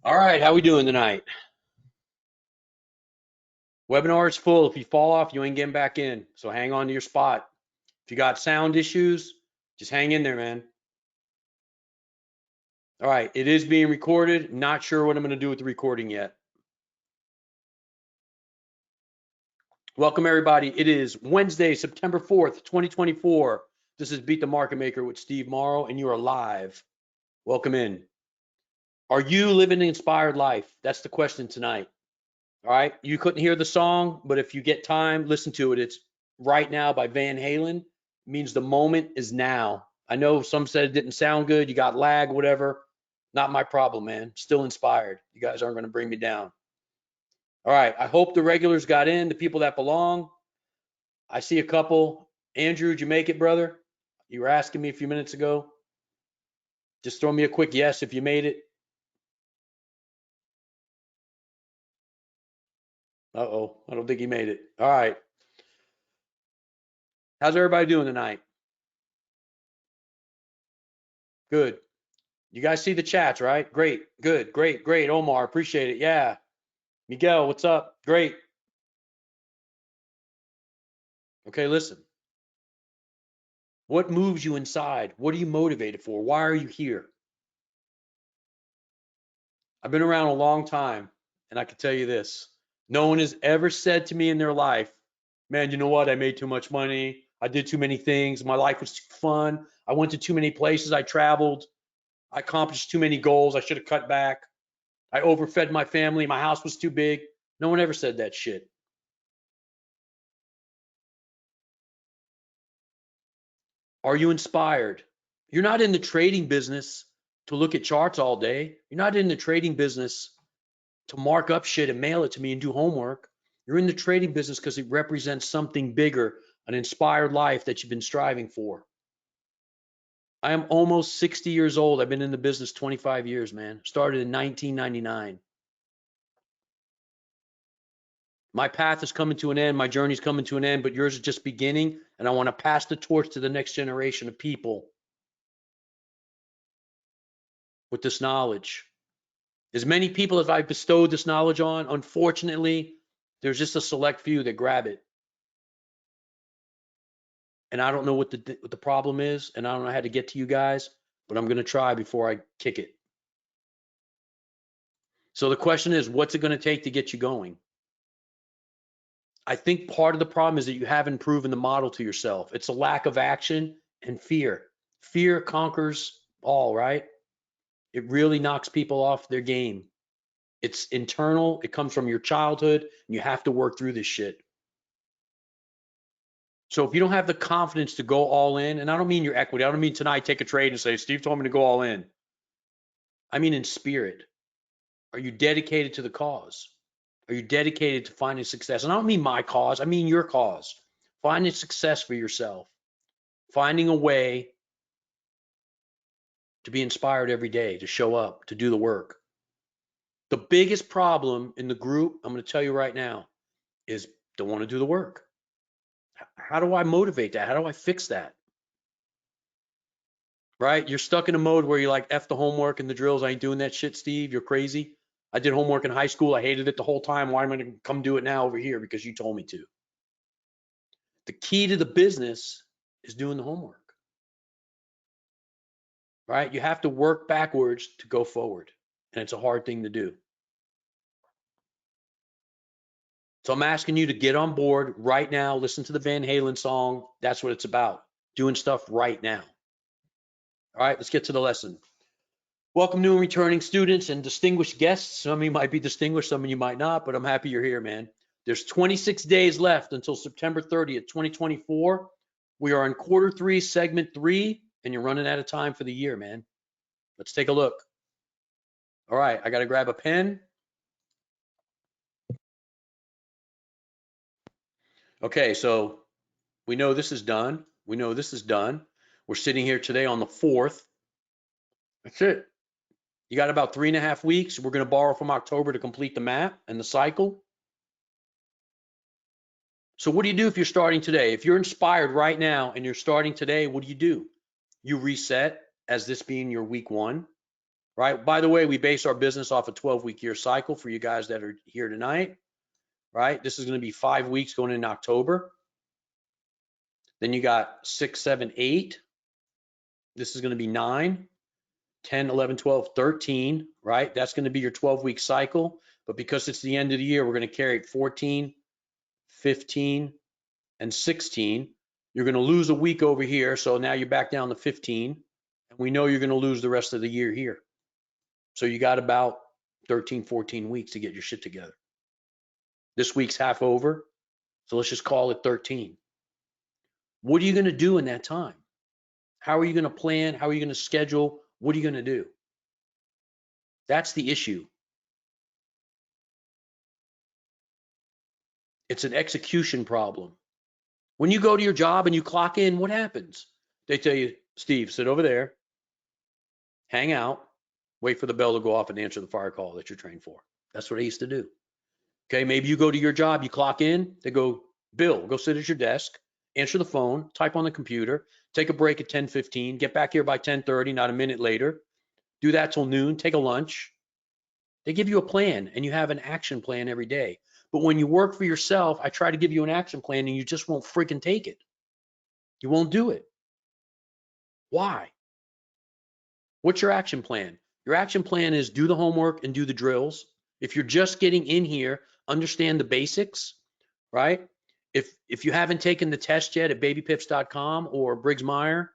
All right, how we doing tonight? Webinar is full. If you fall off, you ain't getting back in. So hang on to your spot. If you got sound issues, just hang in there, man. All right, it is being recorded. Not sure what I'm going to do with the recording yet. Welcome, everybody. It is Wednesday, September 4th, 2024. This is Beat the Market Maker with Steve Mauro, and you are live. Welcome in. Are you living an inspired life? That's the question tonight. All right, you couldn't hear the song, but if you get time, listen to it. It's Right Now by Van Halen. It means the moment is now. I know some said it didn't sound good, you got lag, whatever. Not my problem, man. Still inspired. You guys aren't going to bring me down. All right, I hope the regulars got in, the people that belong. I see a couple. Andrew, did you make it, brother? You were asking me a few minutes ago. Just throw me a quick yes if you made it. Uh-oh, I don't think he made it. All right. How's everybody doing tonight? Good. You guys see the chats, right? Great, good, great, great. Omar, appreciate it. Yeah. Miguel, what's up? Great. Okay, listen. What moves you inside? What are you motivated for? Why are you here? I've been around a long time, and I can tell you this. No one has ever said to me in their life, man, you know what? I made too much money. I did too many things. My life was too fun. I went to too many places. I traveled. I accomplished too many goals. I should have cut back. I overfed my family. My house was too big. No one ever said that shit. Are you inspired? You're not in the trading business to look at charts all day. You're not in the trading business to mark up shit and mail it to me and do homework. You're in the trading business because it represents something bigger, an inspired life that you've been striving for. I am almost 60 years old. I've been in the business 25 years, man. Started in 1999. My path is coming to an end. My journey's coming to an end, but yours is just beginning. And I want to pass the torch to the next generation of people with this knowledge. As many people as I've bestowed this knowledge on, unfortunately, there's just a select few that grab it. And I don't know what the problem is, and I don't know how to get to you guys, but I'm going to try before I kick it. So the question is, what's it going to take to get you going? I think part of the problem is that you haven't proven the model to yourself. It's a lack of action and fear. Fear conquers all, right? It really knocks people off their game. It's internal. It comes from your childhood, and you have to work through this shit. So if you don't have the confidence to go all in, and I don't mean your equity, I don't mean tonight take a trade and say, Steve told me to go all in. I mean in spirit. Are you dedicated to the cause? Are you dedicated to finding success? And I don't mean my cause, I mean your cause. Finding success for yourself. Finding a way to be inspired every day, to show up, to do the work. The biggest problem in the group, I'm going to tell you right now, is don't want to do the work. How do I motivate that? How do I fix that? Right? You're stuck in a mode where you're like, F the homework and the drills. I ain't doing that shit, Steve. You're crazy. I did homework in high school. I hated it the whole time. Why am I going to come do it now over here? Because you told me to. The key to the business is doing the homework. Right? You have to work backwards to go forward. And it's a hard thing to do. So I'm asking you to get on board right now. Listen to the Van Halen song. That's what it's about. Doing stuff right now. All right, let's get to the lesson. Welcome new and returning students and distinguished guests. Some of you might be distinguished, some of you might not, but I'm happy you're here, man. There's 26 days left until September 30th, 2024. We are in quarter 3, segment 3, and you're running out of time for the year, man. Let's take a look. All right, I got to grab a pen. Okay, so we know this is done. We know this is done. We're sitting here today on the 4th. That's it. You got about 3.5 weeks. We're going to borrow from October to complete the map and the cycle. So what do you do if you're starting today? If you're inspired right now and you're starting today, what do? You reset as this being your week 1. right? By the way, we base our business off a 12-week year cycle for you guys that are here tonight, right? This is going to be 5 weeks going in October. Then you got 6, 7, 8. This is going to be 9, 10, 11, 12, 13, right? That's going to be your 12-week cycle. But because it's the end of the year, we're going to carry 14, 15, and 16. You're going to lose a week over here. So now you're back down to 15. And we know you're going to lose the rest of the year here. So you got about 13, 14 weeks to get your shit together. This week's half over. So let's just call it 13. What are you going to do in that time? How are you going to plan? How are you going to schedule? What are you going to do? That's the issue. It's an execution problem. When you go to your job and you clock in, what happens? They tell you, Steve, sit over there, hang out, wait for the bell to go off and answer the fire call that you're trained for. That's what I used to do. Okay, maybe you go to your job, you clock in, they go, Bill, go sit at your desk, answer the phone, type on the computer, take a break at 10:15, get back here by 10:30, not a minute later. Do that till noon, take a lunch. They give you a plan and you have an action plan every day. But when you work for yourself, I try to give you an action plan and you just won't freaking take it. You won't do it. Why? What's your action plan? Your action plan is do the homework and do the drills. If you're just getting in here, understand the basics, right? If you haven't taken the test yet at babypips.com or Briggs Meyer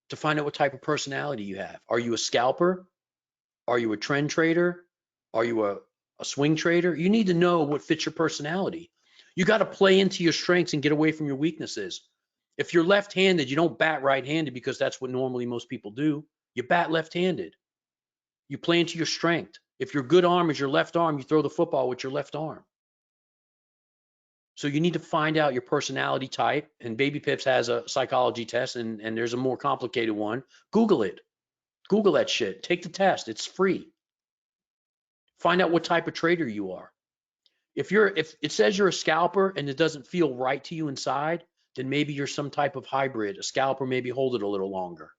to find out what type of personality you have. Are you a scalper? Are you a trend trader? Are you a swing trader? You need to know what fits your personality. You got to play into your strengths and get away from your weaknesses. If you're left-handed, you don't bat right-handed because that's what normally most people do. You bat left-handed. You play into your strength. If your good arm is your left arm, you throw the football with your left arm. So you need to find out your personality type, and Baby Pips has a psychology test, and there's a more complicated one. Google it. Google that shit. Take the test. It's free. Find out what type of trader you are. If it says you're a scalper and it doesn't feel right to you inside, then maybe you're some type of hybrid. A scalper, maybe hold it a little longer.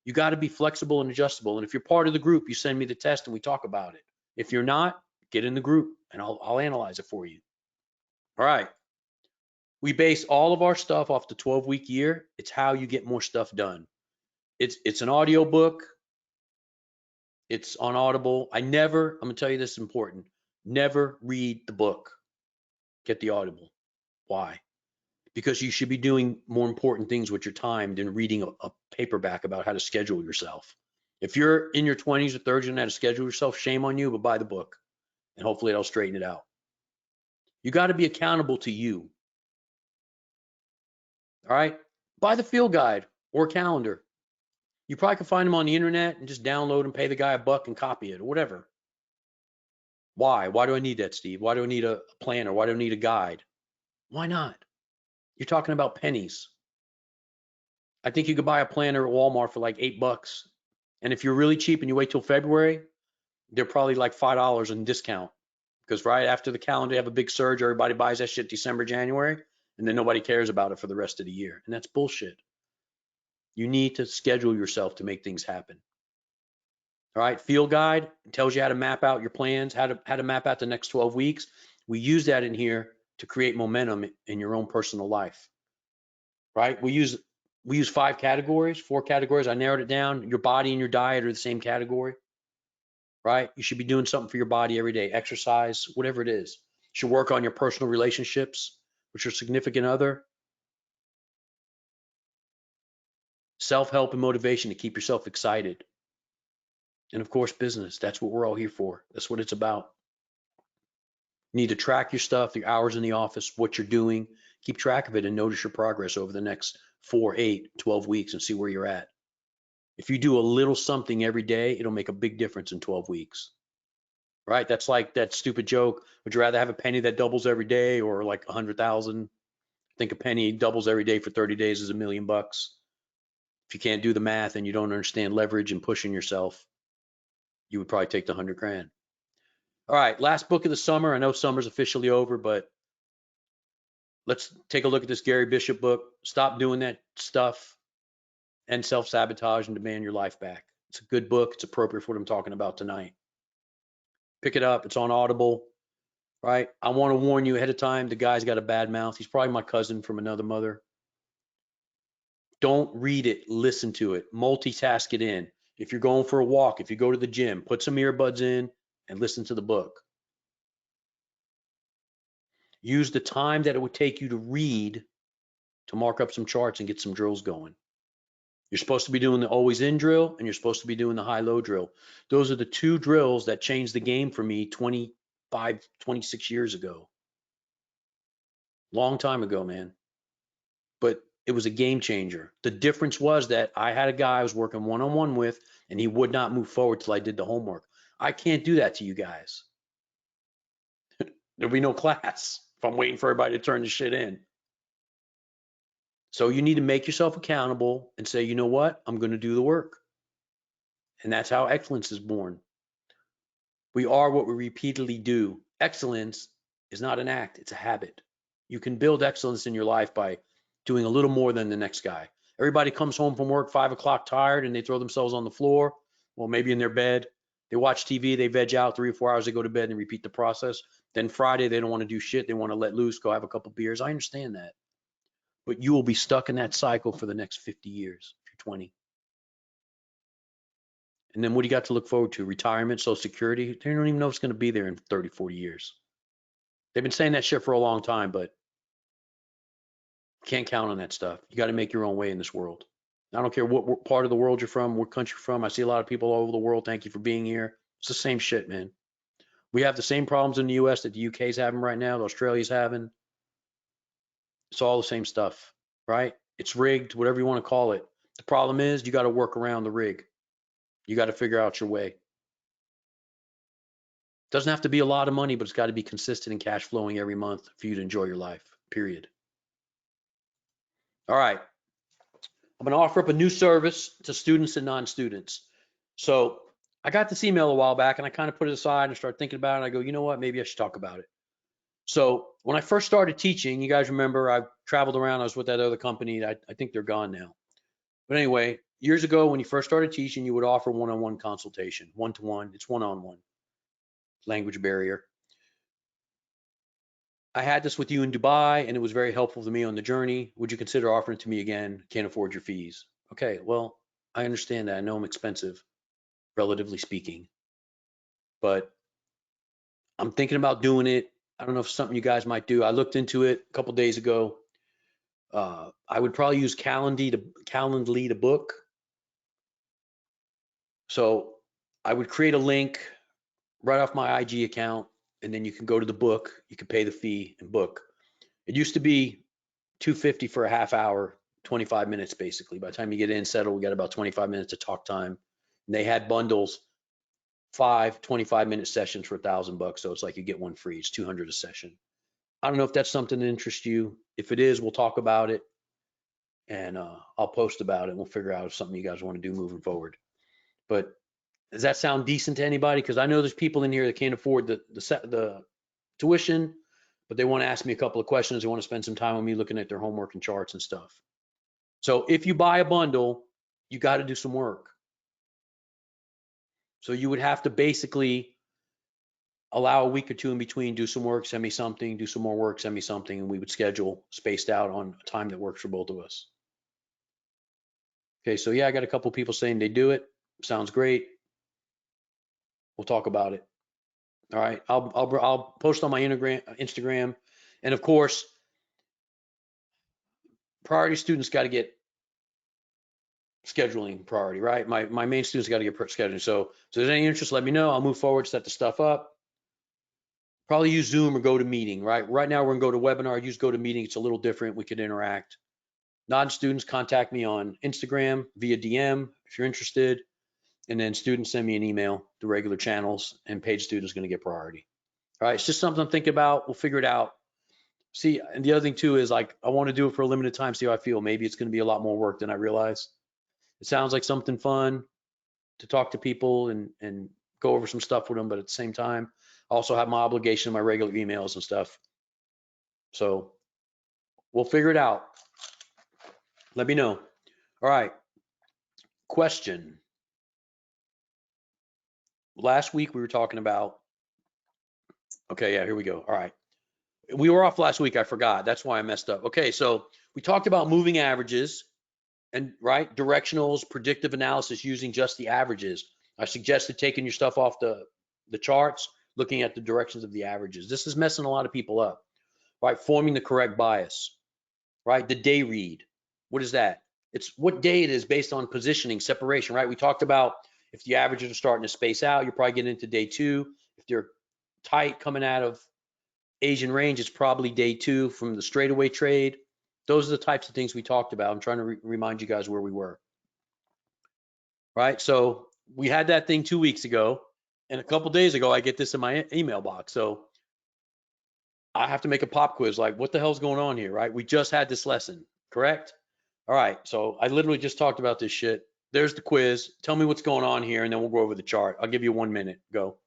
You got to be flexible and adjustable. And if you're part of the group, you send me the test and we talk about it. If you're not, get in the group and I'll analyze it for you. All right. We base all of our stuff off the 12-week year. It's how you get more stuff done. It's an audio book. It's on Audible. I'm gonna tell you this is important. Never read the book. Get the Audible. Why? Because you should be doing more important things with your time than reading a paperback about how to schedule yourself. If you're in your 20s or 30s and how to schedule yourself, shame on you, but buy the book and hopefully it'll straighten it out. You got to be accountable to you. All right. Buy the field guide or calendar. You probably can find them on the internet and just download and pay the guy $1 and copy it or whatever. Why? Why do I need that, Steve? Why do I need a planner? Why do I need a guide? Why not? You're talking about pennies. I think you could buy a planner at Walmart for like $8. And if you're really cheap and you wait till February, they're probably like $5 in discount. Because right after the calendar, you have a big surge, everybody buys that shit December, January, and then nobody cares about it for the rest of the year. And that's bullshit. You need to schedule yourself to make things happen. All right, field guide tells you how to map out your plans, how to map out the next 12 weeks. We use that in here to create momentum in your own personal life. Right? We use 4 categories. I narrowed it down. Your body and your diet are the same category. Right? You should be doing something for your body every day, exercise, whatever it is. You should work on your personal relationships with your significant other. Self-help and motivation to keep yourself excited. And of course, business. That's what we're all here for. That's what it's about. You need to track your stuff, your hours in the office, what you're doing. Keep track of it and notice your progress over the next 4, 8, 12 weeks and see where you're at. If you do a little something every day, it'll make a big difference in 12 weeks. Right? That's like that stupid joke. Would you rather have a penny that doubles every day or like 100,000? I think a penny doubles every day for 30 days is $1 million. If you can't do the math and you don't understand leverage and pushing yourself, you would probably take the 100 grand. All right, last book of the summer. I know summer's officially over, but let's take a look at this Gary Bishop book. Stop doing that stuff and self-sabotage and demand your life back. It's a good book. It's appropriate for what I'm talking about tonight. Pick it up. It's on Audible, right? I want to warn you ahead of time. The guy's got a bad mouth. He's probably my cousin from another mother. Don't read it. Listen to it. Multitask it in. If you're going for a walk, if you go to the gym, put some earbuds in and listen to the book. Use the time that it would take you to read to mark up some charts and get some drills going. You're supposed to be doing the always in drill and you're supposed to be doing the high low drill. Those are the two drills that changed the game for me 25, 26 years ago. Long time ago, man. But it was a game changer. The difference was that I had a guy I was working one-on-one with and he would not move forward till I did the homework. I can't do that to you guys. There'll be no class if I'm waiting for everybody to turn the shit in. So you need to make yourself accountable and say, you know what? I'm going to do the work. And that's how excellence is born. We are what we repeatedly do. Excellence is not an act, it's a habit. You can build excellence in your life by doing a little more than the next guy. Everybody comes home from work 5 o'clock tired and they throw themselves on the floor. Well, maybe in their bed. They watch TV, they veg out 3 or 4 hours, they go to bed and repeat the process. Then Friday, they don't want to do shit. They want to let loose, go have a couple beers. I understand that. But you will be stuck in that cycle for the next 50 years if you're 20. And then what do you got to look forward to? Retirement, Social Security? They don't even know it's going to be there in 30, 40 years. They've been saying that shit for a long time, but can't count on that stuff. You got to make your own way in this world. I don't care what part of the world you're from, what country you're from. I see a lot of people all over the world. Thank you for being here. It's the same shit, man. We have the same problems in the US that the UK's having right now, that Australia's having. It's all the same stuff, right? It's rigged, whatever you want to call it. The problem is you got to work around the rig. You got to figure out your way. Doesn't have to be a lot of money, but it's got to be consistent and cash flowing every month for you to enjoy your life, period. All right. I'm going to offer up a new service to students and non-students. So I got this email a while back and I kind of put it aside and started thinking about it. I go, you know what? Maybe I should talk about it. So when I first started teaching, you guys remember I traveled around. I was with that other company. I think they're gone now. But anyway, years ago, when you first started teaching, you would offer one-on-one consultation, one-to-one. It's one-on-one. Language barrier. I had this with you in Dubai and it was very helpful to me on the journey. Would you consider offering it to me again? Can't afford your fees. Okay, well, I understand that. I know I'm expensive, relatively speaking, but I'm thinking about doing it. I don't know if it's something you guys might do. I looked into it a couple days ago. I would probably use Calendly to book. So I would create a link right off my IG account, and then you can go to the book. You can pay the fee and book. It used to be $250 for a half hour, 25 minutes basically. By the time you get in, settled, we got about 25 minutes of talk time. And they had bundles, 5 25-minute sessions for $1,000. So it's like you get one free. It's $200 a session. I don't know if that's something that interests you. If it is, we'll talk about it, and I'll post about it. And we'll figure out if something you guys want to do moving forward. But does that sound decent to anybody? Because I know there's people in here that can't afford the tuition, but they want to ask me a couple of questions. They want to spend some time with me looking at their homework and charts and stuff. So if you buy a bundle, you got to do some work. So you would have to basically allow a week or two in between, do some work, send me something, do some more work, send me something, and we would schedule spaced out on a time that works for both of us. Okay, so yeah, I got a couple of people saying they do it. Sounds great. We'll talk about it. All right, I'll post on my Instagram, and of course, priority students got to get scheduling priority, right? My main students got to get scheduling. So if there's any interest, let me know. I'll move forward, set the stuff up. Probably use Zoom or GoToMeeting, right? Right now we're gonna go to webinar, use GoToMeeting. It's a little different. We could interact. Non-students, contact me on Instagram via DM if you're interested. And then students send me an email, the regular channels, and paid students gonna get priority. All right, it's just something I'm thinking about. We'll figure it out. See, and the other thing too is like, I want to do it for a limited time, see how I feel. Maybe it's gonna be a lot more work than I realize. It sounds like something fun to talk to people and go over some stuff with them, but at the same time, I also have my obligation, my regular emails and stuff. So we'll figure it out. Let me know. All right. Question. last week we were talking about, okay, yeah, here we go. All right. We were off last week. I forgot. That's why I messed up. Okay, so we talked about moving averages and right directionals, predictive analysis using just the averages. I suggested taking your stuff off the charts, looking at the directions of the averages. This is messing a lot of people up, right? Forming the correct bias, right? The day read. What is that? It's what day it is based on positioning, separation, right? We talked about if the averages are starting to space out, you're probably getting into day two. If they're tight coming out of Asian range, it's probably day two from the straightaway trade. Those are the types of things we talked about. I'm trying to remind you guys where we were, right? So we had that thing 2 weeks ago, and a couple days ago, I get this in my email box. So I have to make a pop quiz, like what the hell's going on here, right? We just had this lesson, correct? All right, so I literally just talked about this shit. There's the quiz. Tell me what's going on here, and then we'll go over the chart. I'll give you 1 minute. Go.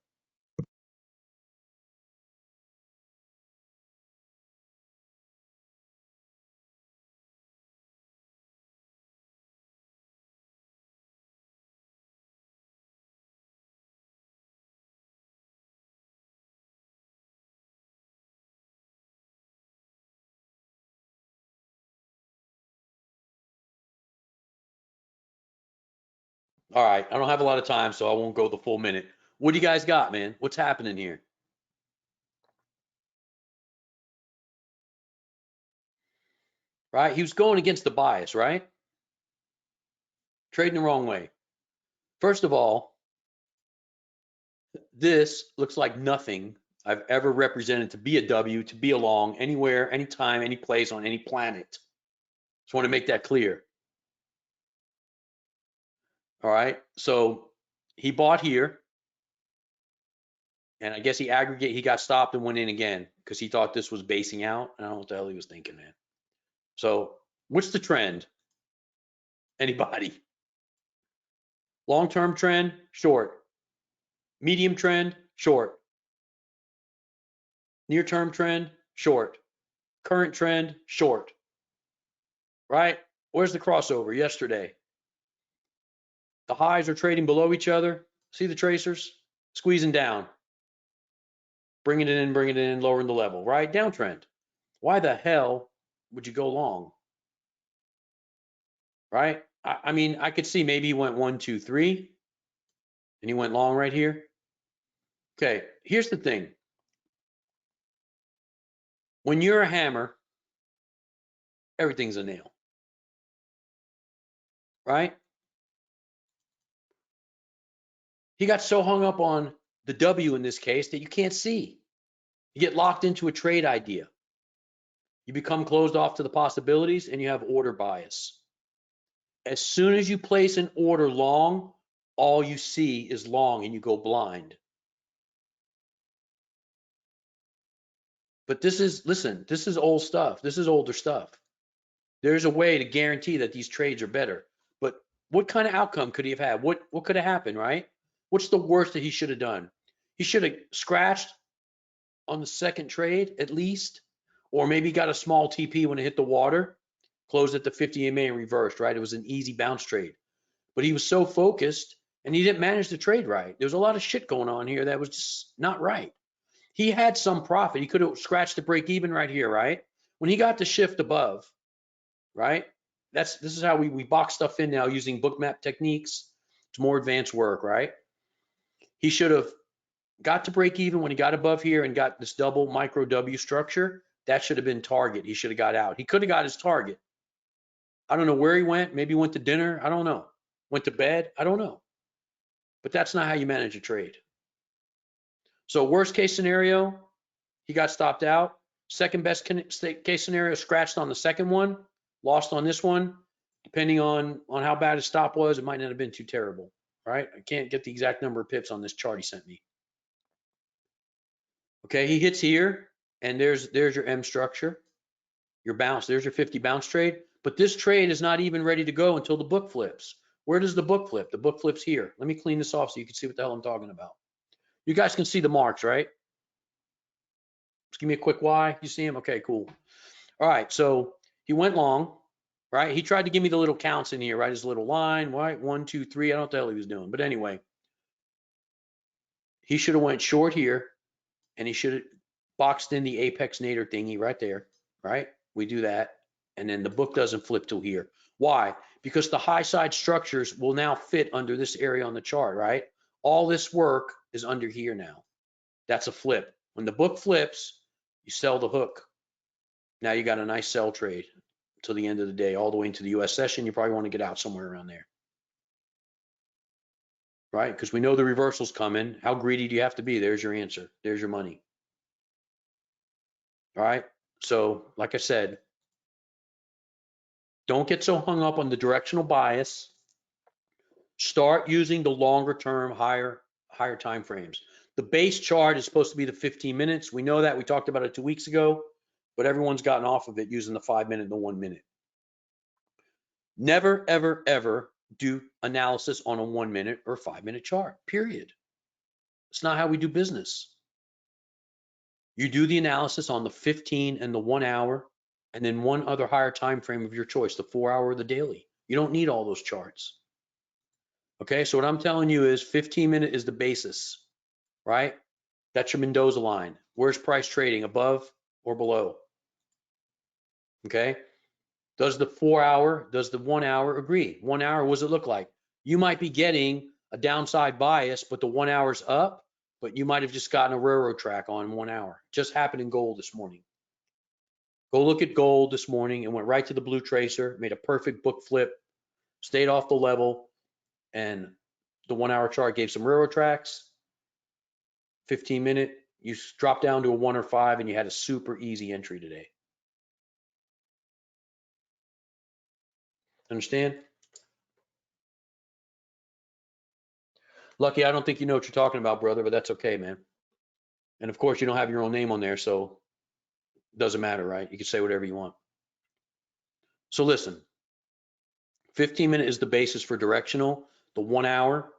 All right, I don't have a lot of time, so I won't go the full minute. What do you guys got, man? What's happening here? Right, he was going against the bias, right? Trading the wrong way. First of all, this looks like nothing I've ever represented to be a W, to be a long, anywhere, anytime, any place on any planet. Just want to make that clear. All right, so he bought here, and I guess he got stopped and went in again because he thought this was basing out. I don't know what the hell he was thinking, man. So what's the trend? Anybody? Long-term trend, short. Medium trend, short. Near-term trend, short. Current trend, short. Right? Where's the crossover? Yesterday. The highs are trading below each other. See the tracers? Squeezing down. Bringing it in, lowering the level, right? Downtrend. Why the hell would you go long? Right? I mean, I could see maybe he went 1, 2, 3, and he went long right here. Okay, here's the thing. When you're a hammer, everything's a nail. Right? He got so hung up on the W in this case that you can't see. You get locked into a trade idea. You become closed off to the possibilities, and you have order bias. As soon as you place an order long, all you see is long and you go blind. But this is, listen, this is old stuff. This is older stuff. There's a way to guarantee that these trades are better. But what kind of outcome could he have had? What could have happened, right? What's the worst that he should have done? He should have scratched on the second trade at least, or maybe got a small TP when it hit the water, closed at the 50 EMA and reversed, right? It was an easy bounce trade. But he was so focused and he didn't manage the trade right. There was a lot of shit going on here that was just not right. He had some profit. He could have scratched the break even right here, right? When he got the shift above, right? This is how we box stuff in now using bookmap techniques. It's more advanced work, right? He should have got to break even when he got above here and got this double micro W structure. That should have been target. He should have got out. He could have got his target. I don't know where he went. Maybe he went to dinner. I don't know. Went to bed. I don't know. But that's not how you manage a trade. So worst case scenario, he got stopped out. Second best case scenario, scratched on the second one, lost on this one. Depending on how bad his stop was, it might not have been too terrible, right? I can't get the exact number of pips on this chart he sent me. Okay, he hits here, and there's your M structure, your bounce. There's your 50 bounce trade. But this trade is not even ready to go until the book flips. Where does the book flip? The book flips here. Let me clean this off so you can see what the hell I'm talking about. You guys can see the marks, right? Just give me a quick Y. You see him? Okay, cool. All right, so he went long, right? He tried to give me the little counts in here, right? His little line, right? 1, 2, 3. I don't know what the hell he was doing, but anyway. He should have went short here, and he should have boxed in the apex nadir thingy right there, right? We do that, and then the book doesn't flip till here. Why? Because the high side structures will now fit under this area on the chart, right? All this work is under here now. That's a flip. When the book flips, you sell the hook. Now you got a nice sell trade till the end of the day, all the way into the US session. You probably want to get out somewhere around there, right? Because we know the reversal's coming. How greedy do you have to be? There's your answer. There's your money. All right. So like I said, don't get so hung up on the directional bias. Start using the longer term, higher time frames. The base chart is supposed to be the 15 minutes. We know that. We talked about it 2 weeks ago, but everyone's gotten off of it using the 5 minute and the 1 minute. Never, ever, ever do analysis on a 1 minute or 5 minute chart, period. It's not how we do business. You do the analysis on the 15 and the 1 hour, and then one other higher time frame of your choice, the 4 hour or the daily. You don't need all those charts. Okay, so what I'm telling you is 15 minute is the basis, right? That's your Mendoza line. Where's price trading, above or below? Okay, does the 4 hour, does the 1 hour agree? 1 hour, what does it look like? You might be getting a downside bias, but the 1 hour's up, but you might have just gotten a railroad track on 1 hour. Just happened in gold this morning. Go look at gold this morning and went right to the blue tracer, made a perfect book flip, stayed off the level, and the 1 hour chart gave some railroad tracks. 15 minute, you dropped down to a 1 or 5 and you had a super easy entry today. Understand? Lucky, I don't think you know what you're talking about, brother, but that's okay, man. And of course, you don't have your own name on there, so it doesn't matter, right? You can say whatever you want. So listen, 15 minute is the basis for directional. The 1 hour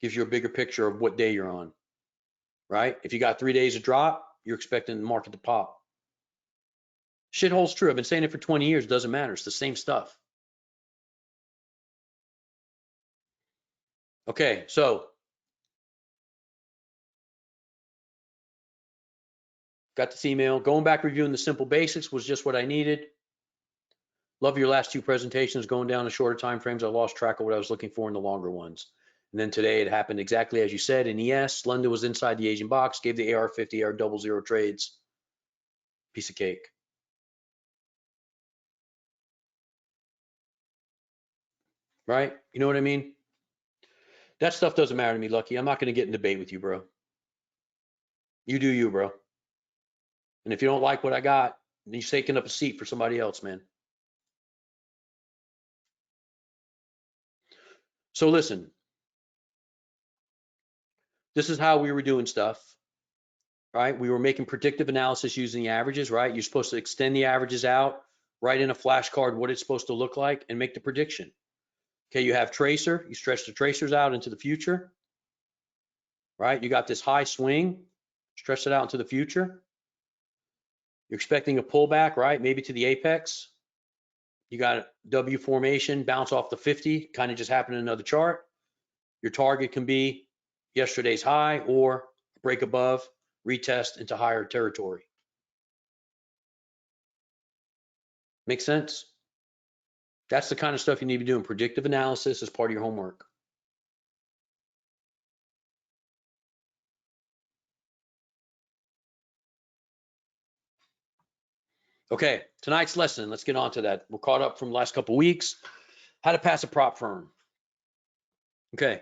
gives you a bigger picture of what day you're on, right? If you got 3 days of drop, you're expecting the market to pop. Shit holds true. I've been saying it for 20 years. It doesn't matter. It's the same stuff. Okay, so got this email. Going back reviewing the simple basics was just what I needed. Love your last 2 presentations. Going down to shorter time frames, I lost track of what I was looking for in the longer ones. And then today it happened exactly as you said. In ES, London was inside the Asian box, gave the AR50, AR00 trades. Piece of cake. Right? You know what I mean? That stuff doesn't matter to me, Lucky. I'm not going to get in debate with you, bro. You do you, bro. And if you don't like what I got, then you're taking up a seat for somebody else, man. So listen, this is how we were doing stuff, right? We were making predictive analysis using the averages, right? You're supposed to extend the averages out, write in a flashcard what it's supposed to look like, and make the prediction. Okay, you have tracer, you stretch the tracers out into the future, right? You got this high swing, stretch it out into the future. You're expecting a pullback, right? Maybe to the apex. You got a W formation, bounce off the 50, kind of just happened in another chart. Your target can be yesterday's high or break above, retest into higher territory. Make sense? That's the kind of stuff you need to be doing. Predictive analysis is part of your homework. Okay, tonight's lesson, let's get on to that. We're caught up from the last couple of weeks. How to pass a prop firm. Okay,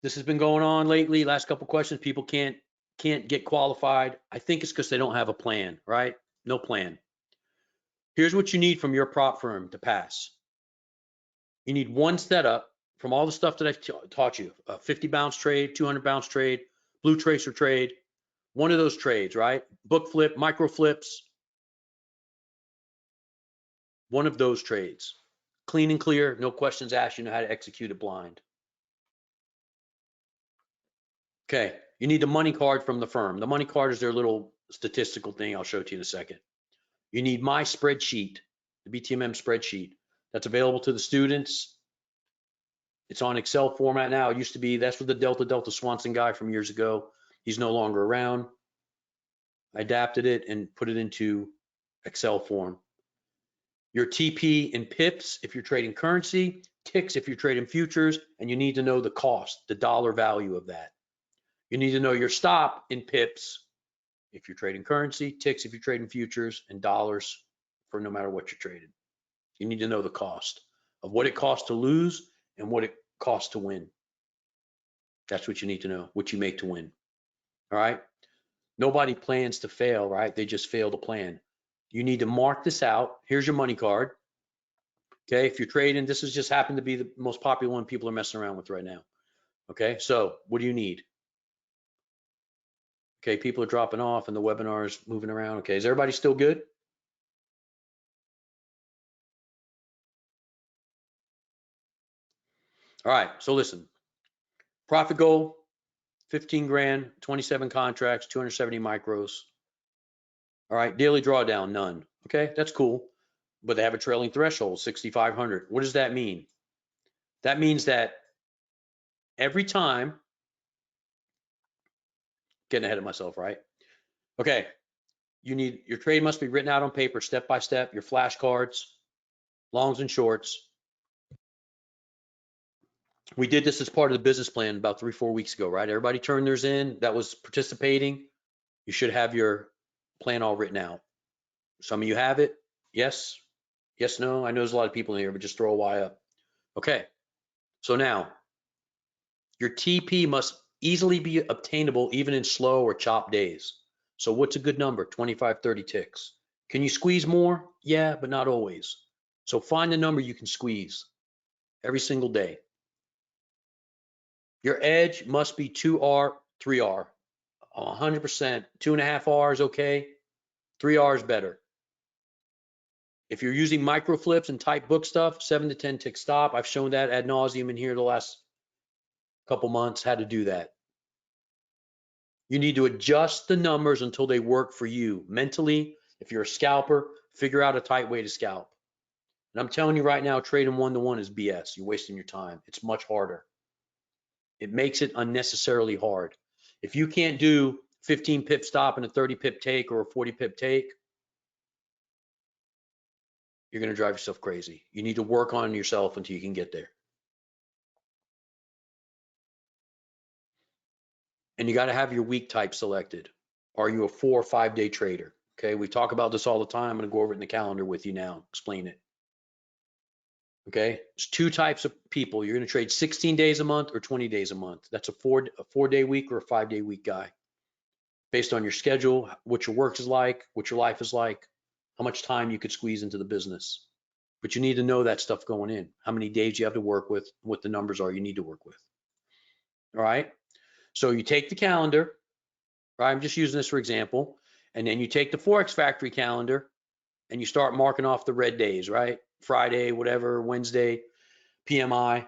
this has been going on lately. Last couple questions, people can't get qualified. I think it's because they don't have a plan, right? No plan. Here's what you need from your prop firm to pass. You need one setup from all the stuff that I've taught you, a 50 bounce trade, 200 bounce trade, blue tracer trade, one of those trades, right? Book flip, micro flips, one of those trades. Clean and clear, no questions asked, you know how to execute it blind. Okay, you need the money card from the firm. The money card is their little statistical thing. I'll show it to you in a second. You need my spreadsheet, the BTMM spreadsheet that's available to the students. It's on Excel format now. It used to be, that's what the Delta Swanson guy from years ago. He's no longer around. I adapted it and put it into Excel form. Your TP and pips if you're trading currency, ticks if you're trading futures, and you need to know the cost, the dollar value of that. You need to know your stop in pips if you're trading currency, ticks if you're trading futures, and dollars for no matter what you're trading. You need to know the cost of what it costs to lose and what it costs to win. That's what you need to know, what you make to win. All right. Nobody plans to fail, right? They just fail to plan. You need to mark this out. Here's your money card. Okay. If you're trading, this has just happened to be the most popular one people are messing around with right now. Okay. So what do you need? Okay. People are dropping off and the webinar is moving around. Okay. Is everybody still good? All right. So listen, profit goal, 15 grand, 27 contracts, 270 micros. All right. Daily drawdown, none. Okay. That's cool. But they have a trailing threshold, 6,500. What does that mean? That means that every time, getting ahead of myself, right? Okay, your trade must be written out on paper, step by step, your flashcards, longs and shorts. We did this as part of the business plan about 3-4 weeks ago, right? Everybody turned theirs in that was participating. You should have your plan all written out. Some of you have it. Yes, yes, no. I know there's a lot of people in here, but just throw a Y up. Okay, so now your TP must easily be obtainable even in slow or chop days. So what's a good number? 25, 30 ticks. Can you squeeze more? Yeah, but not always. So find the number you can squeeze every single day. Your edge must be 2R, 3R. 100%. 2.5 R's okay. 3 R's better. If you're using micro flips and type book stuff, 7 to 10 tick stop. I've shown that ad nauseum in here the last couple months, how to do that. You need to adjust the numbers until they work for you. Mentally, if you're a scalper, figure out a tight way to scalp. And I'm telling you right now, trading one-to-one is BS. You're wasting your time. It's much harder. It makes it unnecessarily hard. If you can't do 15 pip stop and a 30 pip take or a 40 pip take, you're going to drive yourself crazy. You need to work on yourself until you can get there. And you got to have your week type selected. Are you a 4 or 5 day trader? Okay, we talk about this all the time. I'm going to go over it in the calendar with you now, explain it. Okay, there's 2 types of people. You're going to trade 16 days a month or 20 days a month. That's a 4-day week or a 5-day week guy. Based on your schedule, what your work is like, what your life is like, how much time you could squeeze into the business. But you need to know that stuff going in, how many days you have to work with, what the numbers are you need to work with. All right. So you take the calendar, right? I'm just using this for example. And then you take the Forex Factory calendar and you start marking off the red days, right? Friday, whatever, Wednesday, PMI.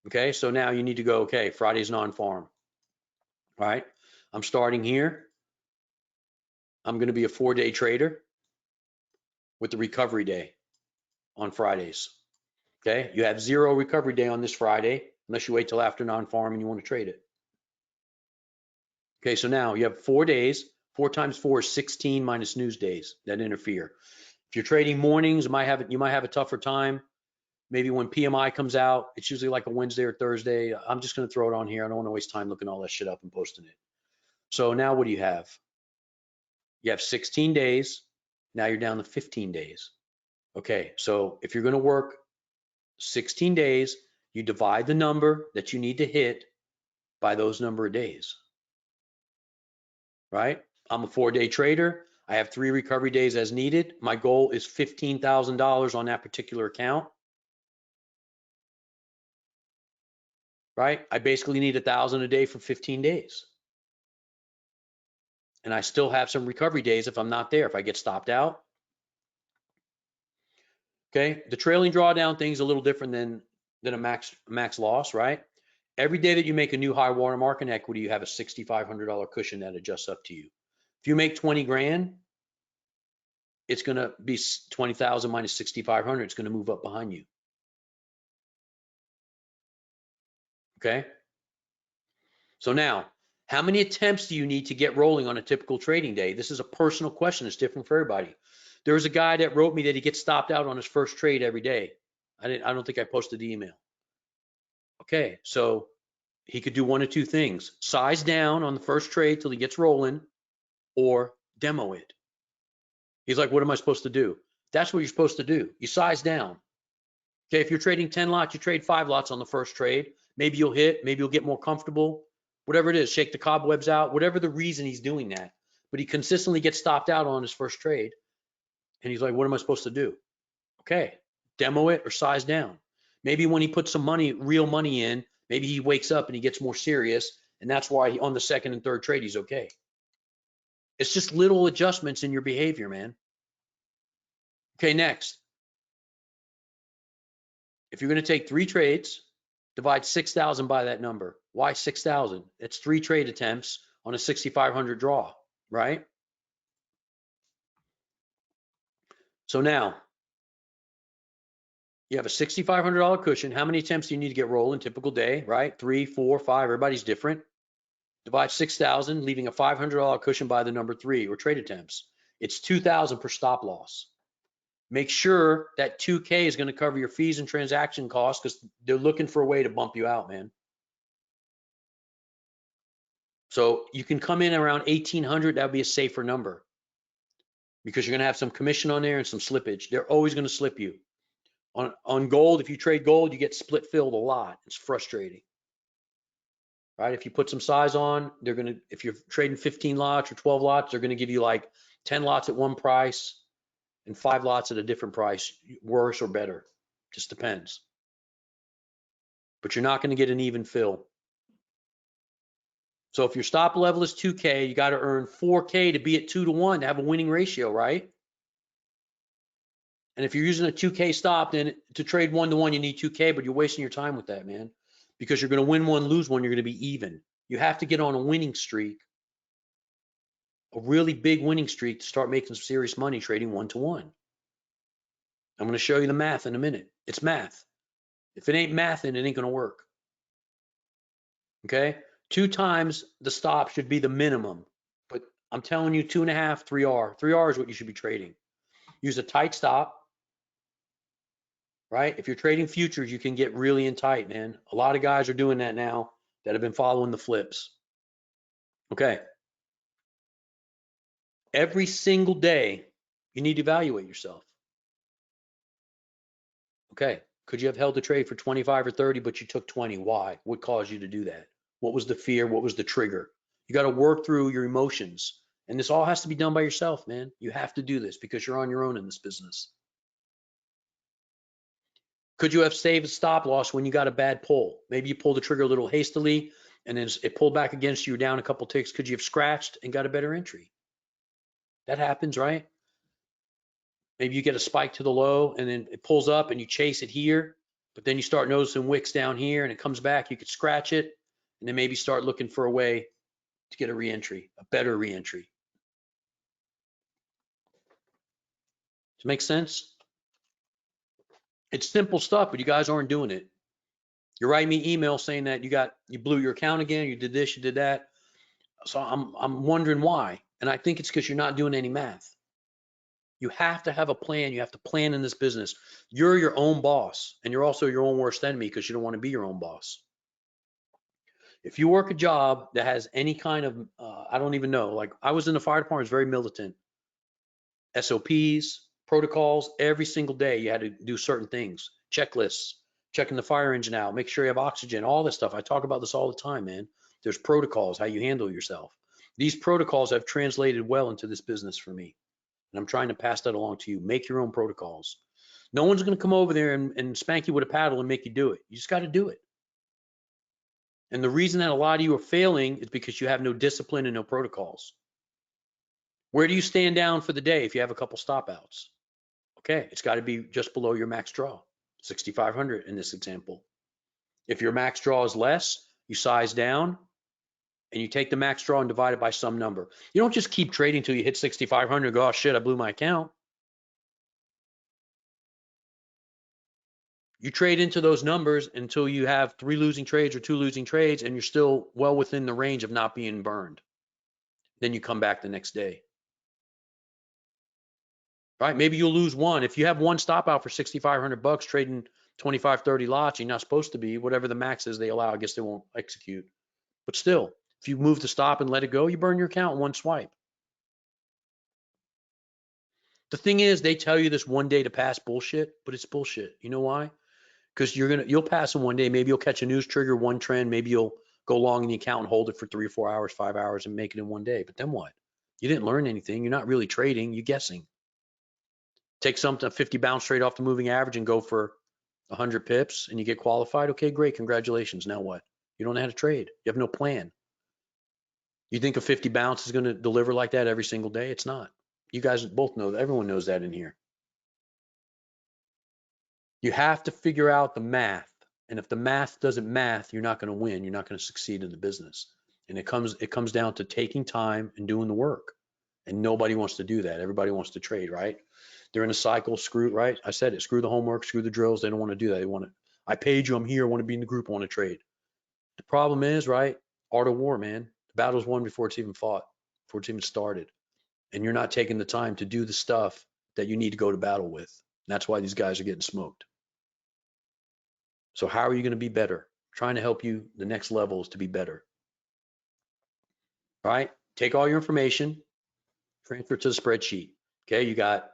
Okay. So now you need to go, okay, Friday's non-farm. All right. I'm starting here. I'm going to be a 4-day trader with the recovery day on Fridays. Okay, you have 0 recovery day on this Friday, unless you wait till after non-farm and you want to trade it. Okay, so now you have 4 days. 4 times 4 is 16 minus news days that interfere. If you're trading mornings, you might have a tougher time. Maybe when PMI comes out, it's usually like a Wednesday or Thursday. I'm just going to throw it on here. I don't want to waste time looking all that shit up and posting it. So now what do you have? You have 16 days. Now you're down to 15 days. Okay, so if you're going to work 16 days, you divide the number that you need to hit by those number of days, right? I'm a 4-day trader. I have 3 recovery days as needed. My goal is $15,000 on that particular account, right? I basically need 1,000 a day for 15 days. And I still have some recovery days if I'm not there, if I get stopped out. Okay, the trailing drawdown thing is a little different than a max loss, right? Every day that you make a new high watermark in equity, you have a $6,500 cushion that adjusts up to you. If you make 20 grand, it's going to be 20,000 minus 6,500. It's going to move up behind you. Okay. So now, how many attempts do you need to get rolling on a typical trading day? This is a personal question. It's different for everybody. There was a guy that wrote me that he gets stopped out on his first trade every day. I don't think I posted the email. Okay, so he could do one of two things: size down on the first trade till he gets rolling, or demo it. He's like, what am I supposed to do? That's what you're supposed to do. You size down. Okay, if you're trading 10 lots, you trade 5 lots on the first trade. Maybe you'll hit, maybe you'll get more comfortable, whatever it is, shake the cobwebs out, whatever the reason he's doing that. But he consistently gets stopped out on his first trade. And he's like, what am I supposed to do? Okay, demo it or size down. Maybe when he puts some money, real money in, maybe he wakes up and he gets more serious. And that's why on the second and third trade, he's okay. It's just little adjustments in your behavior, man. Okay, next. If you're going to take 3 trades, divide 6,000 by that number. Why 6,000? It's 3 trade attempts on a 6,500 draw, right? So now you have a $6,500 cushion. How many attempts do you need to get rolling? Typical day, right? 3, 4, 5. Everybody's different. Divide 6,000, leaving a $500 cushion by the number 3 or trade attempts. It's 2,000 per stop loss. Make sure that 2K is going to cover your fees and transaction costs, because they're looking for a way to bump you out, man. So you can come in around 1,800. That would be a safer number, because you're going to have some commission on there and some slippage. They're always going to slip you. On gold, if you trade gold, you get split filled a lot. It's frustrating, right? If you put some size on, they're going to, if you're trading 15 lots or 12 lots, they're going to give you like 10 lots at one price and 5 lots at a different price, worse or better. Just depends. But you're not going to get an even fill. So if your stop level is 2K, you got to earn 4K to be at 2-to-1 to have a winning ratio, right? And if you're using a 2K stop, then to trade 1-to-1, you need 2K, but you're wasting your time with that, man, because you're going to win one, lose one. You're going to be even. You have to get on a winning streak, a really big winning streak, to start making some serious money trading 1-to-1. I'm going to show you the math in a minute. It's math. If it ain't math, then it ain't going to work. Okay? 2 times the stop should be the minimum, but I'm telling you 2.5, 3R. 3R is what you should be trading. Use a tight stop. Right? If you're trading futures, you can get really in tight, man. A lot of guys are doing that now that have been following the flips. Okay. Every single day, you need to evaluate yourself. Okay. Could you have held the trade for 25 or 30, but you took 20? Why? What caused you to do that? What was the fear? What was the trigger? You got to work through your emotions. And this all has to be done by yourself, man. You have to do this because you're on your own in this business. Could you have saved a stop loss when you got a bad pull? Maybe you pulled the trigger a little hastily and then it pulled back against you, you're down a couple ticks. Could you have scratched and got a better entry? That happens, right? Maybe you get a spike to the low and then it pulls up and you chase it here, but then you start noticing wicks down here and it comes back. You could scratch it and then maybe start looking for a way to get a reentry, a better reentry. Does it make sense? It's simple stuff, but you guys aren't doing it. You're writing me emails saying that you blew your account again, you did this, you did that. So I'm wondering why. And I think it's because you're not doing any math. You have to have a plan. You have to plan in this business. You're your own boss, and you're also your own worst enemy because you don't want to be your own boss. If you work a job that has any kind of, I don't even know, like I was in the fire department, it's very militant. SOPs, protocols, every single day you had to do certain things, checklists, checking the fire engine out, make sure you have oxygen, all this stuff. I talk about this all the time, man. There's protocols, how you handle yourself. These protocols have translated well into this business for me. And I'm trying to pass that along to you. Make your own protocols. No one's going to come over there and spank you with a paddle and make you do it. You just got to do it. And the reason that a lot of you are failing is because you have no discipline and no protocols. Where do you stand down for the day if you have a couple stop outs? Okay, it's got to be just below your max draw, 6,500 in this example. If your max draw is less, you size down and you take the max draw and divide it by some number. You don't just keep trading until you hit 6,500 and go, oh shit, I blew my account. You trade into those numbers until you have 3 losing trades or 2 losing trades, and you're still well within the range of not being burned. Then you come back the next day. Right? Maybe you'll lose one. If you have one stop out for $6,500 trading 25, 30 lots, you're not supposed to be, whatever the max is they allow, I guess they won't execute. But still, if you move the stop and let it go, you burn your account in one swipe. The thing is, they tell you this one day to pass bullshit, but it's bullshit. You know why? Because you'll pass in one day. Maybe you'll catch a news trigger, one trend. Maybe you'll go long in the account and hold it for 3 or 4 hours, 5 hours, and make it in one day. But then what? You didn't learn anything. You're not really trading. You're guessing. Take something, a 50 bounce trade off the moving average and go for 100 pips, and you get qualified. Okay, great. Congratulations. Now what? You don't know how to trade. You have no plan. You think a 50 bounce is going to deliver like that every single day? It's not. You guys both know that. Everyone knows that in here. You have to figure out the math. And if the math doesn't math, you're not going to win. You're not going to succeed in the business. And it comes down to taking time and doing the work. And nobody wants to do that. Everybody wants to trade, right? They're in a cycle, screw, right? I said it, screw the homework, screw the drills. They don't want to do that. They want to, I paid you, I'm here, I want to be in the group, I want to trade. The problem is, right? Art of war, man. The battle's won before it's even fought, before it's even started. And you're not taking the time to do the stuff that you need to go to battle with. And that's why these guys are getting smoked. So how are you going to be better? I'm trying to help you. The next level is to be better. All right? Take all your information, transfer it to the spreadsheet. Okay, you got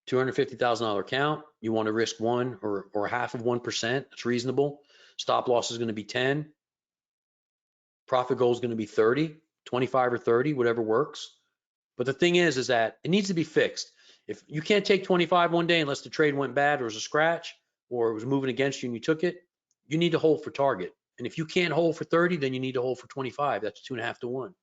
$250,000 account. You want to risk 1 or half of 1%. That's reasonable. Stop loss is going to be 10. Profit goal is going to be 30, 25 or 30, whatever works. But the thing is that it needs to be fixed. If you can't take 25 one day unless the trade went bad or was a scratch or it was moving against you and you took it, you need to hold for target. And if you can't hold for 30, then you need to hold for 25. That's 2.5 to 1.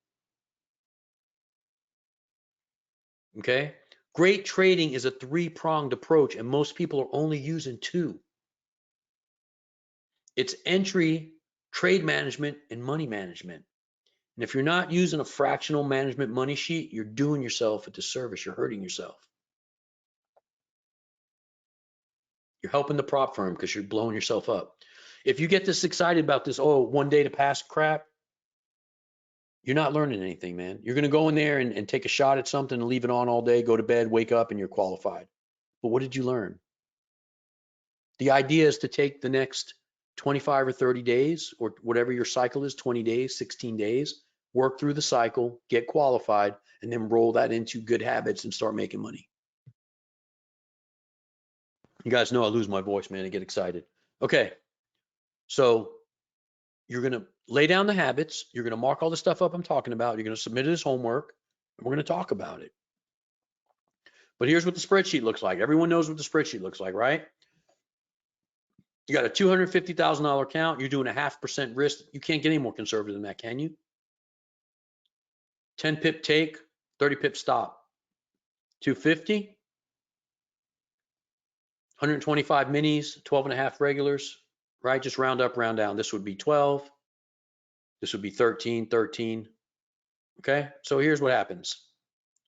Okay. Great trading is a 3-pronged approach, and most people are only using 2. It's entry, trade management, and money management. And if you're not using a fractional management money sheet, you're doing yourself a disservice. You're hurting yourself. You're helping the prop firm because you're blowing yourself up. If you get this excited about this, oh, one day to pass crap, you're not learning anything, man. You're going to go in there and take a shot at something and leave it on all day, go to bed, wake up, and you're qualified. But what did you learn? The idea is to take the next 25 or 30 days or whatever your cycle is, 20 days, 16 days, work through the cycle, get qualified, and then roll that into good habits and start making money. You guys know I lose my voice, man. I get excited. Okay. So you're going to lay down the habits. You're going to mark all the stuff up I'm talking about. You're going to submit it as homework, and we're going to talk about it. But here's what the spreadsheet looks like. Everyone knows what the spreadsheet looks like, right? You got a $250,000 account. You're doing a 0.5% risk. You can't get any more conservative than that, can you? 10 pip take, 30 pip stop. 250, 125 minis, 12.5 regulars, right? Just round up, round down. This would be 12. This would be 13, 13. Okay, so here's what happens.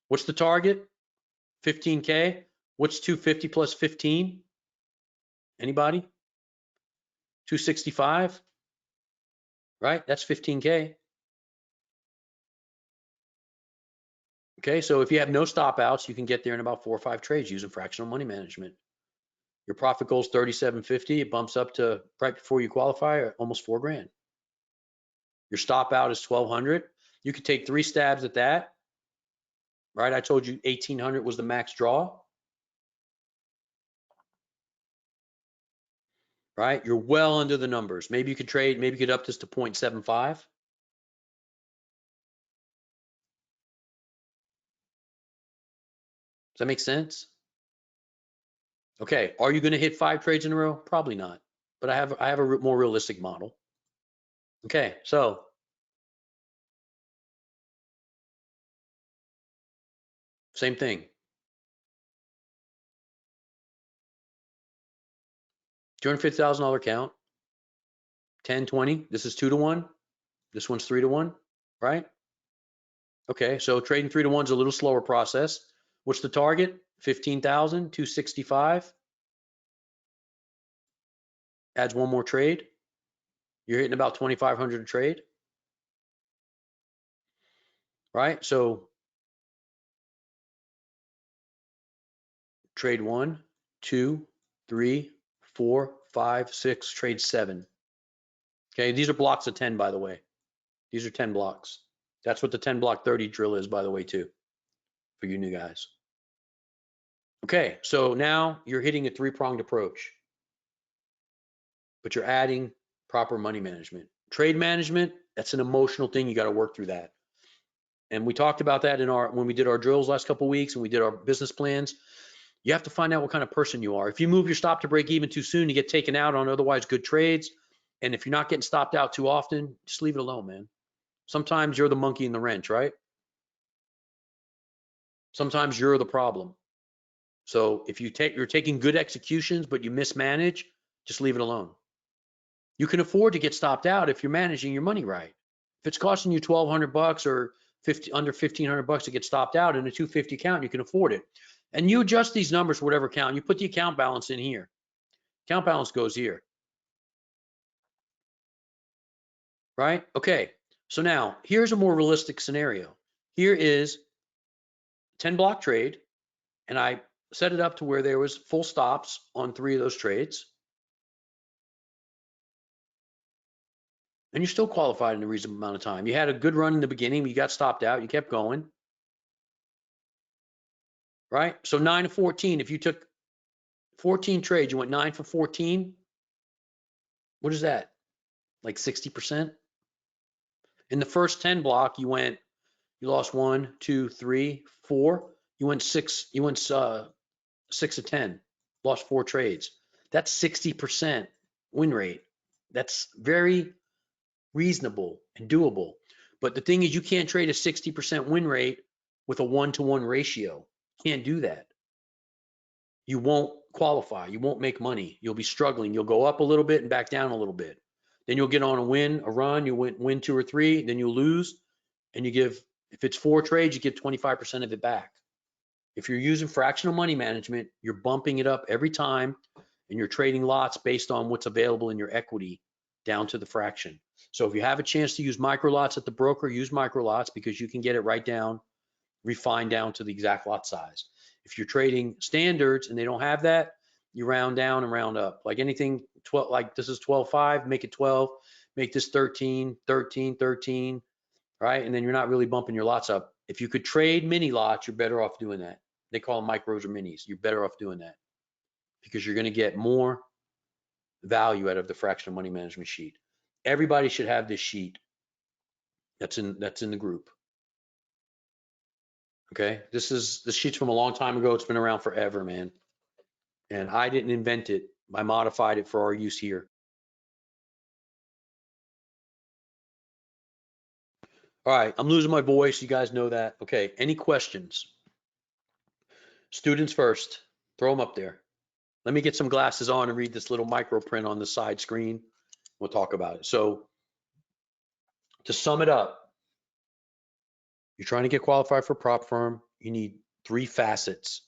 What's the target? 15K. What's 250 plus 15? Anybody? 265, right? That's 15K. Okay, so if you have no stop outs, you can get there in about 4 or 5 trades using fractional money management. Your profit goal is 37.50. It bumps up to right before you qualify, almost 4 grand. Your stop out is 1,200. You could take 3 stabs at that, right? I told you 1,800 was the max draw, right? You're well under the numbers. Maybe you could trade, maybe get up this to 0.75. Does that make sense? Okay, are you going to hit 5 trades in a row? Probably not, but I have a more realistic model. Okay, so same thing. $250,000 account, 10, 20. This is 2 to 1. This one's 3 to 1, right? Okay, so trading 3 to 1 is a little slower process. What's the target? 15,000, 265. adds one more trade, you're hitting about 2,500 a trade, right? So trade 1, 2, 3, 4, 5, 6, trade 7. Okay, these are blocks of 10, by the way. These are 10 blocks. That's what the 10 block 30 drill is, by the way, too, for you new guys. Okay, so now you're hitting a three-pronged approach, but you're adding proper money management. Trade management, that's an emotional thing. You got to work through that. And we talked about that in when we did our drills last couple of weeks and we did our business plans. You have to find out what kind of person you are. If you move your stop to break even too soon, you get taken out on otherwise good trades. And if you're not getting stopped out too often, just leave it alone, man. Sometimes you're the monkey in the wrench, right? Sometimes you're the problem. So if you're taking good executions, but you mismanage, just leave it alone. You can afford to get stopped out if you're managing your money right. If it's costing you $1,200 or under $1,500 to get stopped out in a 250 account, you can afford it. And you adjust these numbers for whatever account. You put the account balance in here. Account balance goes here. Right? Okay. So now here's a more realistic scenario. Here is 10 block trade, and I set it up to where there was full stops on 3 of those trades. And you're still qualified in a reasonable amount of time. You had a good run in the beginning, but you got stopped out. You kept going. Right? So 9 to 14, if you took 14 trades, you went 9 for 14. What is that? Like 60%? In the first 10 block, you lost 1, 2, 3, 4. You went 6 of 10, lost 4 trades. That's 60% win rate. That's very reasonable and doable. But the thing is, you can't trade a 60% win rate with a 1-to-1 ratio. You can't do that. You won't qualify. You won't make money. You'll be struggling. You'll go up a little bit and back down a little bit. Then you'll get on a run. You win 2 or 3, then you'll lose. And if it's 4 trades, you get 25% of it back. If you're using fractional money management, you're bumping it up every time, and you're trading lots based on what's available in your equity down to the fraction. So if you have a chance to use micro lots at the broker, use micro lots because you can get it right down, refined down to the exact lot size. If you're trading standards and they don't have that, you round down and round up. Like anything 12, like this is 12.5, make it 12, make this 13, 13, 13, right? And then you're not really bumping your lots up. If you could trade mini lots, you're better off doing that. They call them micros or minis. You're better off doing that because you're going to get more value out of the fractional money management sheet. Everybody should have this sheet that's in the group. Okay, this sheet's from a long time ago. It's been around forever, man. And I didn't invent it. I modified it for our use here. All right, I'm losing my voice. You guys know that. Okay, any questions? Students first. Throw them up there. Let me get some glasses on and read this little micro print on the side screen. We'll talk about it. So to sum it up, you're trying to get qualified for prop firm. You need 3 facets,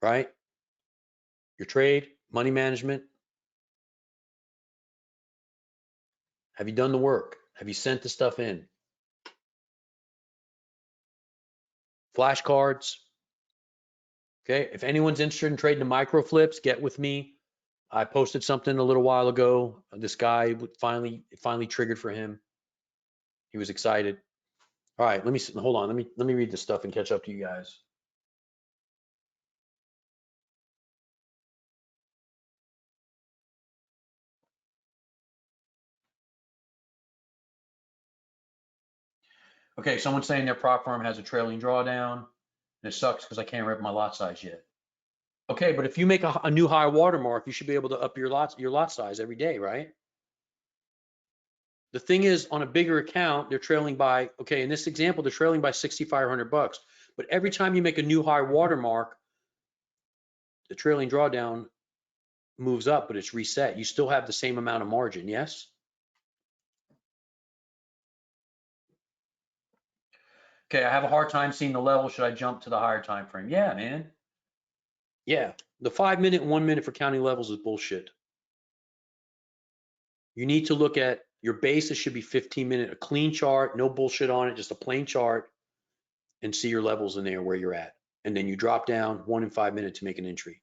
right? Your trade, money management. Have you done the work? Have you sent the stuff in? Flashcards. Okay, if anyone's interested in trading the micro flips, get with me. I posted something a little while ago. This guy finally triggered for him. He was excited. All right, hold on. Let me read this stuff and catch up to you guys. Okay, someone's saying their prop firm has a trailing drawdown, and it sucks because I can't rep my lot size yet. Okay, but if you make a new high watermark, you should be able to up your lot size every day, right? The thing is, on a bigger account, they're trailing by, okay, in this example, they're trailing by $6,500. But every time you make a new high watermark, the trailing drawdown moves up, but it's reset. You still have the same amount of margin, yes? Okay, I have a hard time seeing the level. Should I jump to the higher time frame? Yeah, man. Yeah, The 5 minute and 1 minute for counting levels is bullshit. You need to look at your basis should be 15 minute, a clean chart, no bullshit on it, just a plain chart, and see your levels in there where you're at. And then you drop down 1 and 5 minute to make an entry.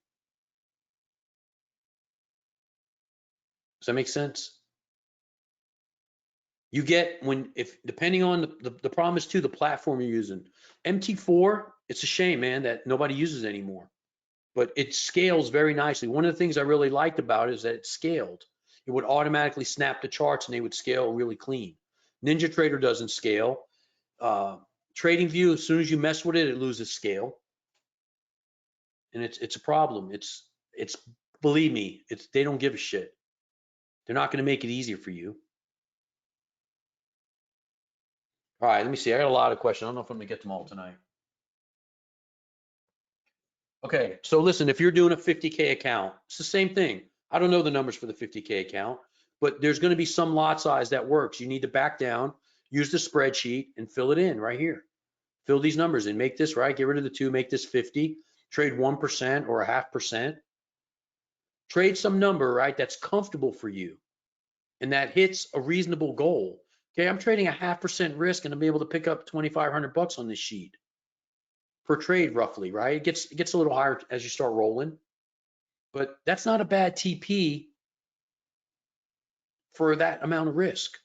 Does that make sense? You get depending on the problem is too, the platform you're using. MT4, it's a shame, man, that nobody uses anymore, but it scales very nicely. One of the things I really liked about it is that it scaled. It would automatically snap the charts and they would scale really clean. NinjaTrader doesn't scale. TradingView, as soon as you mess with it, it loses scale. And it's a problem. It's believe me, they don't give a shit. They're not going to make it easier for you. All right, let me see. I got a lot of questions. I don't know if I'm going to get them all tonight. Okay, so listen, if you're doing a 50K account, it's the same thing. I don't know the numbers for the 50K account, but there's going to be some lot size that works. You need to back down, use the spreadsheet and fill it in right here. Fill these numbers in, make this right, get rid of the 2, make this 50, trade 1% or a 0.5%. Trade some number, right, that's comfortable for you and that hits a reasonable goal. Okay, I'm trading a 0.5% risk and I'll be able to pick up 2,500 bucks on this sheet per trade roughly, right? It gets a little higher as you start rolling, but that's not a bad TP for that amount of risk.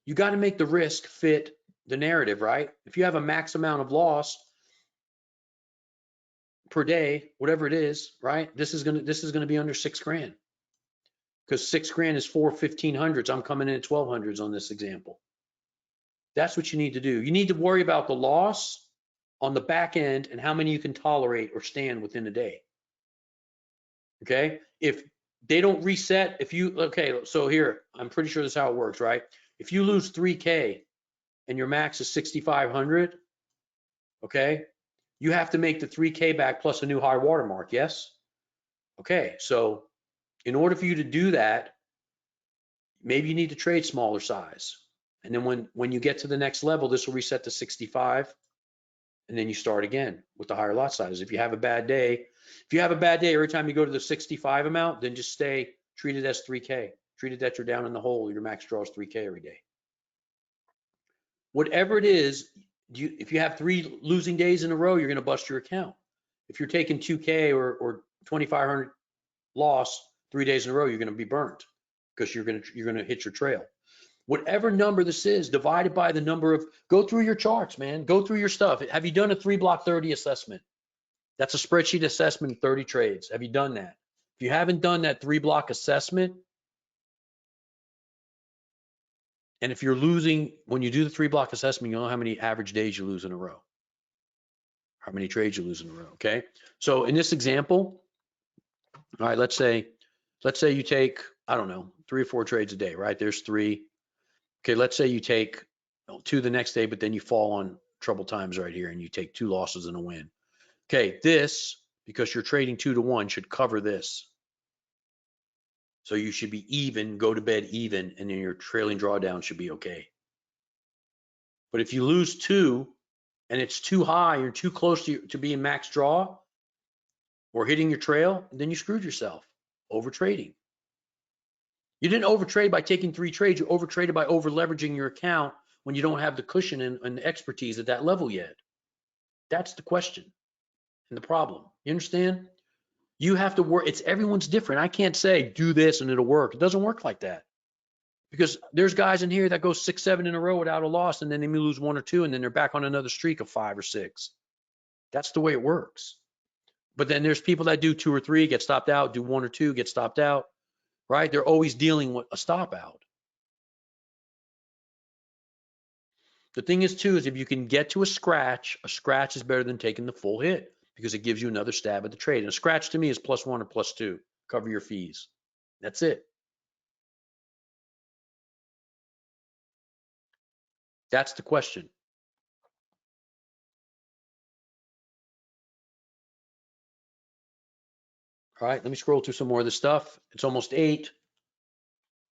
You got to make the risk fit the narrative, right? If you have a max amount of loss per day, whatever it is, right? This is gonna be under 6 grand because 6 grand is 4 1500s. I'm coming in at 1200s on this example. That's what you need to do. You need to worry about the loss on the back end and how many you can tolerate or stand within a day. Okay, if they don't reset, okay, so here, I'm pretty sure this is how it works, right? If you lose 3K and your max is 6,500, okay, you have to make the 3K back plus a new high watermark, yes? Okay, so in order for you to do that, maybe you need to trade smaller size. And then when you get to the next level, this will reset to 65, and then you start again with the higher lot size. If you have a bad day, every time you go to the 65 amount, then just treat it as 3K. Treat it that you're down in the hole. Your max draw is 3K every day. Whatever it is, if you have 3 losing days in a row, you're going to bust your account. If you're taking 2K or 2,500 loss 3 days in a row, you're going to be burnt because you're going to hit your trail. Whatever number this is, divided by the number of, go through your charts, man. Go through your stuff. Have you done a 3-block 30 assessment? That's a spreadsheet assessment, 30 trades. Have you done that? If you haven't done that 3-block assessment, and if you're losing, when you do the 3-block assessment, you know how many average days you lose in a row, how many trades you lose in a row, okay? So in this example, all right, let's say you take, I don't know, 3 or 4 trades a day, right? There's 3. Okay, let's say you take 2 the next day, but then you fall on trouble times right here and you take 2 losses and a win. Okay, this, because you're trading 2 to 1, should cover this. So you should be even, go to bed even, and then your trailing drawdown should be okay. But if you lose 2 and it's too high, you're too close to being max draw or hitting your trail, then you screwed yourself, over trading. You didn't overtrade by taking 3 trades, you overtraded by over leveraging your account when you don't have the cushion and the expertise at that level yet. That's the question and the problem. You understand? You have to work. Everyone's different. I can't say do this and it'll work. It doesn't work like that. Because there's guys in here that go 6, 7 in a row without a loss, and then they may lose 1 or 2, and then they're back on another streak of 5 or 6. That's the way it works. But then there's people that do 2 or 3, get stopped out, do 1 or 2, get stopped out, right? They're always dealing with a stop out. The thing is too, is if you can get to a scratch is better than taking the full hit because it gives you another stab at the trade. And a scratch to me is +1 or +2, cover your fees. That's it. That's the question. All right, let me scroll through some more of this stuff. It's almost 8.